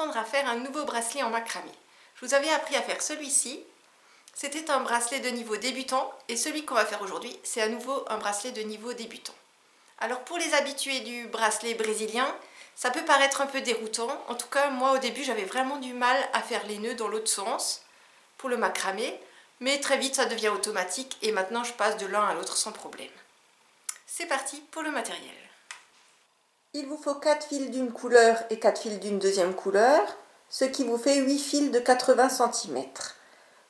apprendre à faire un nouveau bracelet en macramé. Je vous avais appris à faire celui-ci. C'était un bracelet de niveau débutant et celui qu'on va faire aujourd'hui, c'est à nouveau un bracelet de niveau débutant. Alors pour les habitués du bracelet brésilien, ça peut paraître un peu déroutant. En tout cas, moi au début, j'avais vraiment du mal à faire les nœuds dans l'autre sens pour le macramé, mais très vite ça devient automatique et maintenant je passe de l'un à l'autre sans problème. C'est parti pour le matériel. Il vous faut 4 fils d'une couleur et 4 fils d'une deuxième couleur, ce qui vous fait 8 fils de 80 cm.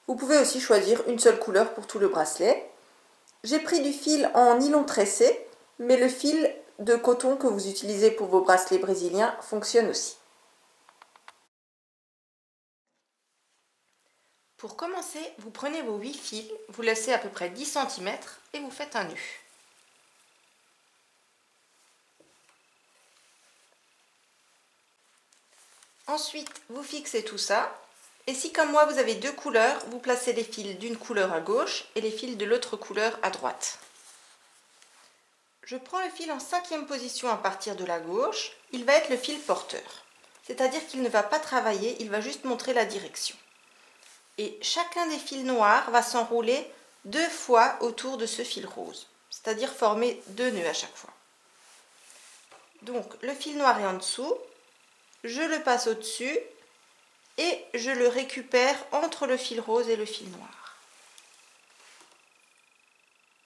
Vous pouvez aussi choisir une seule couleur pour tout le bracelet. J'ai pris du fil en nylon tressé, mais le fil de coton que vous utilisez pour vos bracelets brésiliens fonctionne aussi. Pour commencer, vous prenez vos 8 fils, vous laissez à peu près 10 cm et vous faites un nœud. Ensuite, vous fixez tout ça. Et si comme moi vous avez deux couleurs, vous placez les fils d'une couleur à gauche et les fils de l'autre couleur à droite. Je prends le fil en 5e position à partir de la gauche. Il va être le fil porteur. C'est-à-dire qu'il ne va pas travailler, il va juste montrer la direction. Et chacun des fils noirs va s'enrouler 2 fois autour de ce fil rose. C'est-à-dire former 2 nœuds à chaque fois. Donc le fil noir est en dessous. Je le passe au-dessus et je le récupère entre le fil rose et le fil noir.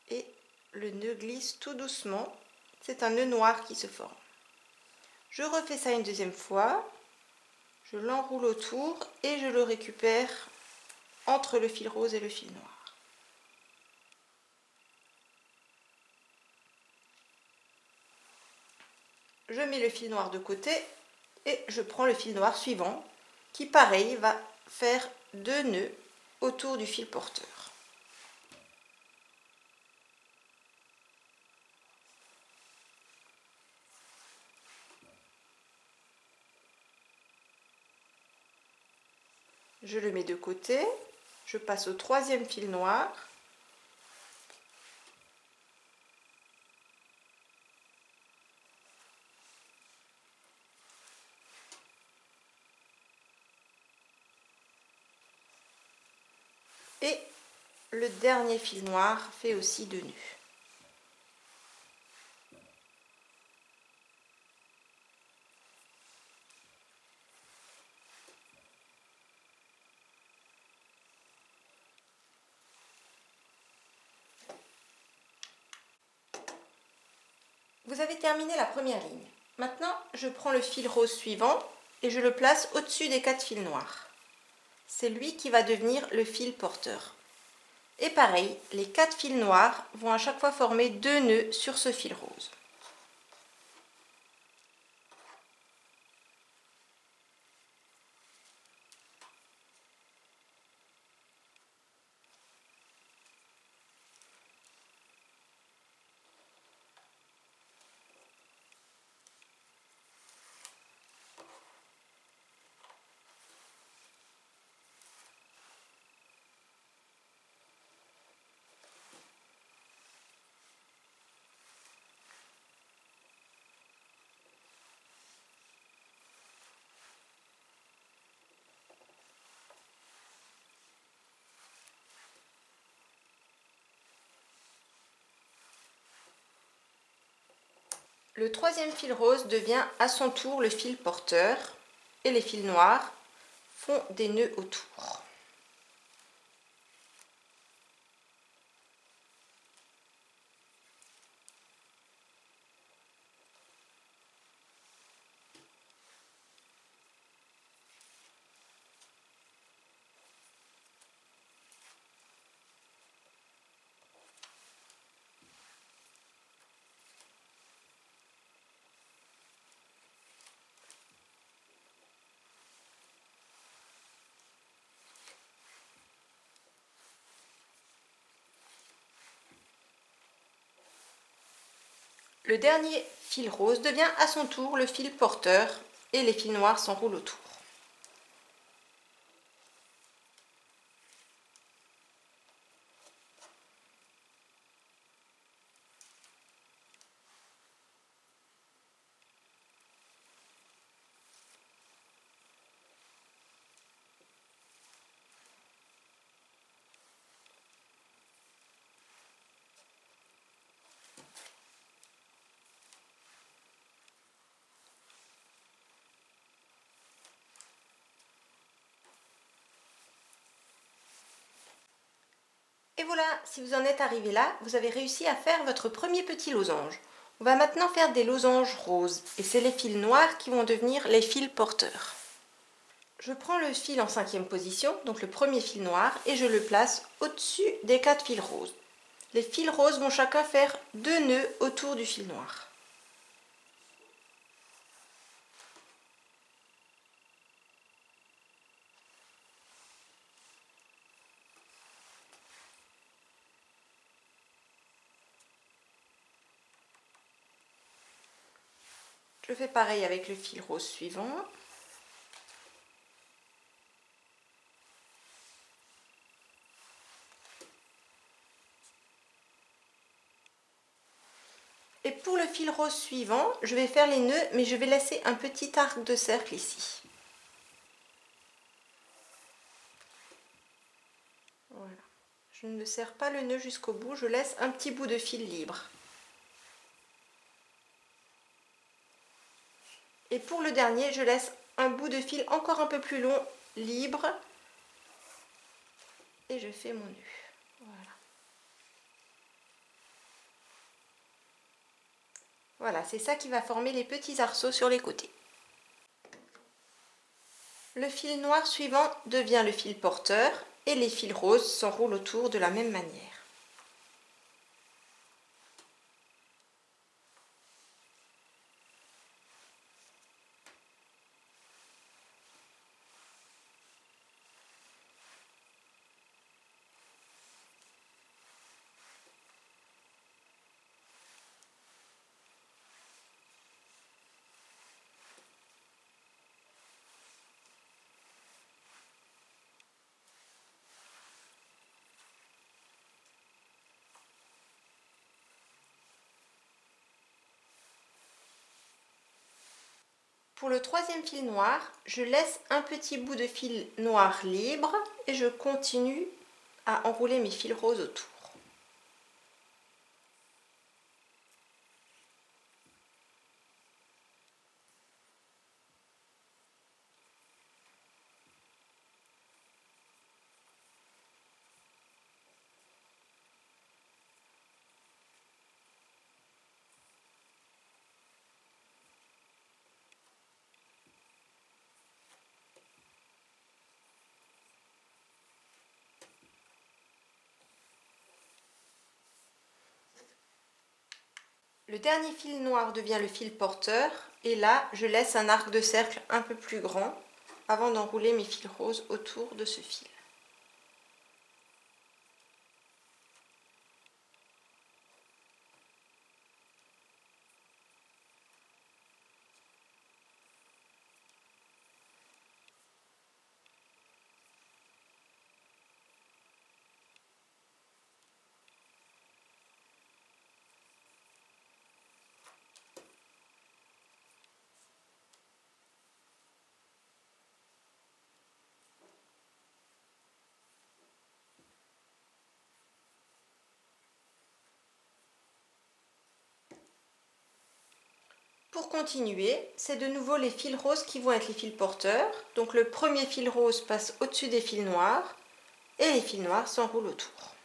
Et le nœud glisse tout doucement. C'est un nœud noir qui se forme. Je refais ça une deuxième fois. Je l'enroule autour et je le récupère entre le fil rose et le fil noir. Je mets le fil noir de côté et je prends le fil noir suivant qui pareil va faire 2 nœuds autour du fil porteur. Je le mets de côté, je passe au 3e fil noir. Et le dernier fil noir fait aussi 2 nœuds. Vous avez terminé la première ligne. Maintenant, je prends le fil rose suivant et je le place au-dessus des 4 fils noirs. C'est lui qui va devenir le fil porteur. Et pareil, les 4 fils noirs vont à chaque fois former 2 nœuds sur ce fil rose. Le 3e fil rose devient à son tour le fil porteur et les fils noirs font des nœuds autour. Le dernier fil rose devient à son tour le fil porteur et les fils noirs s'enroulent autour. Et voilà, si vous en êtes arrivé là, vous avez réussi à faire votre premier petit losange. On va maintenant faire des losanges roses et c'est les fils noirs qui vont devenir les fils porteurs. Je prends le fil en 5e position, donc le premier fil noir, et je le place au-dessus des 4 fils roses. Les fils roses vont chacun faire 2 nœuds autour du fil noir. Je fais pareil avec le fil rose suivant. Et pour le fil rose suivant, je vais faire les nœuds, mais je vais laisser un petit arc de cercle ici. Voilà. Je ne serre pas le nœud jusqu'au bout, je laisse un petit bout de fil libre. Et pour le dernier, je laisse un bout de fil encore un peu plus long, libre. Et je fais mon nœud. Voilà. Voilà, c'est ça qui va former les petits arceaux sur les côtés. Le fil noir suivant devient le fil porteur et les fils roses s'enroulent autour de la même manière. Pour le 3e fil noir, je laisse un petit bout de fil noir libre et je continue à enrouler mes fils roses autour. Le dernier fil noir devient le fil porteur et là je laisse un arc de cercle un peu plus grand avant d'enrouler mes fils roses autour de ce fil. Pour continuer, c'est de nouveau les fils roses qui vont être les fils porteurs. Donc le premier fil rose passe au-dessus des fils noirs et les fils noirs s'enroulent autour.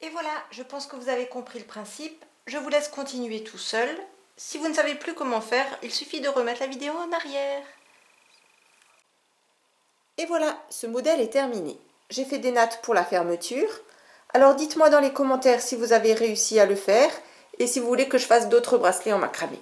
Et voilà, je pense que vous avez compris le principe. Je vous laisse continuer tout seul. Si vous ne savez plus comment faire, il suffit de remettre la vidéo en arrière. Et voilà, ce modèle est terminé. J'ai fait des nattes pour la fermeture. Alors dites-moi dans les commentaires si vous avez réussi à le faire et si vous voulez que je fasse d'autres bracelets en macramé.